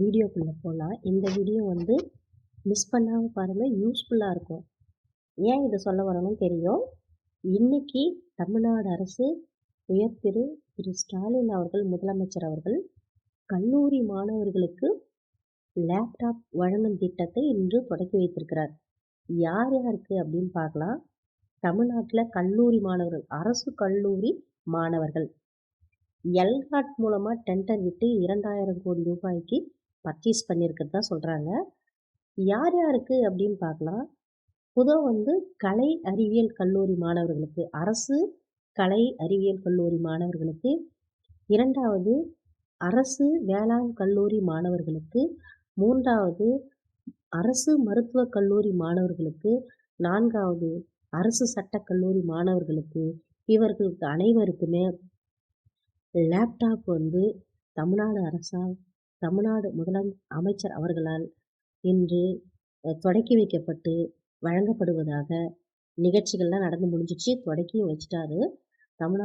வீடியோக்குள்ளே போகலாம். இந்த வீடியோ வந்து மிஸ் பண்ணாமல் பாருங்கள், யூஸ்ஃபுல்லாக இருக்கும். ஏன் இதை சொல்ல வரணும்னு தெரியும். இன்னைக்கு தமிழ்நாடு அரசு திரு ஸ்டாலின் அவர்கள், முதலமைச்சர் அவர்கள் கல்லூரி மாணவர்களுக்கு லேப்டாப் வழங்கும் திட்டத்தை இன்று தொடக்கி வைத்திருக்கிறார். யார் யாருக்கு அப்படின்னு பார்க்கலாம். தமிழ்நாட்டில் கல்லூரி மாணவர்கள், அரசு கல்லூரி மாணவர்கள் எல்காட் மூலமாக டெண்டர் விட்டு 2000 கோடி ரூபாய்க்கு பர்ச்சேஸ் பண்ணியிருக்கிறதா சொல்கிறாங்க. யார் யாருக்கு அப்படின்னு பார்க்கலாம். பொதுவாக வந்து கலை அறிவியல் கல்லூரி மாணவர்களுக்கு, அரசு கலை அறிவியல் கல்லூரி மாணவர்களுக்கு, இரண்டாவது அரசு வேளாண் கல்லூரி மாணவர்களுக்கு, மூன்றாவது அரசு மருத்துவக் கல்லூரி மாணவர்களுக்கு, நான்காவது அரசு சட்டக் கல்லூரி மாணவர்களுக்கு, இவர்களுக்கு அனைவருக்குமே லேப்டாப் வந்து தமிழ்நாடு அரசால், தமிழ்நாடு அமைச்சர் அவர்களால் இன்று தொடக்கி வைக்கப்பட்டு வழங்கப்படுவதாக நிகழ்ச்சிகள்லாம் நடந்து முடிஞ்சிச்சு. தொடக்கியும் வச்சுட்டாரு. தமிழ்நாடு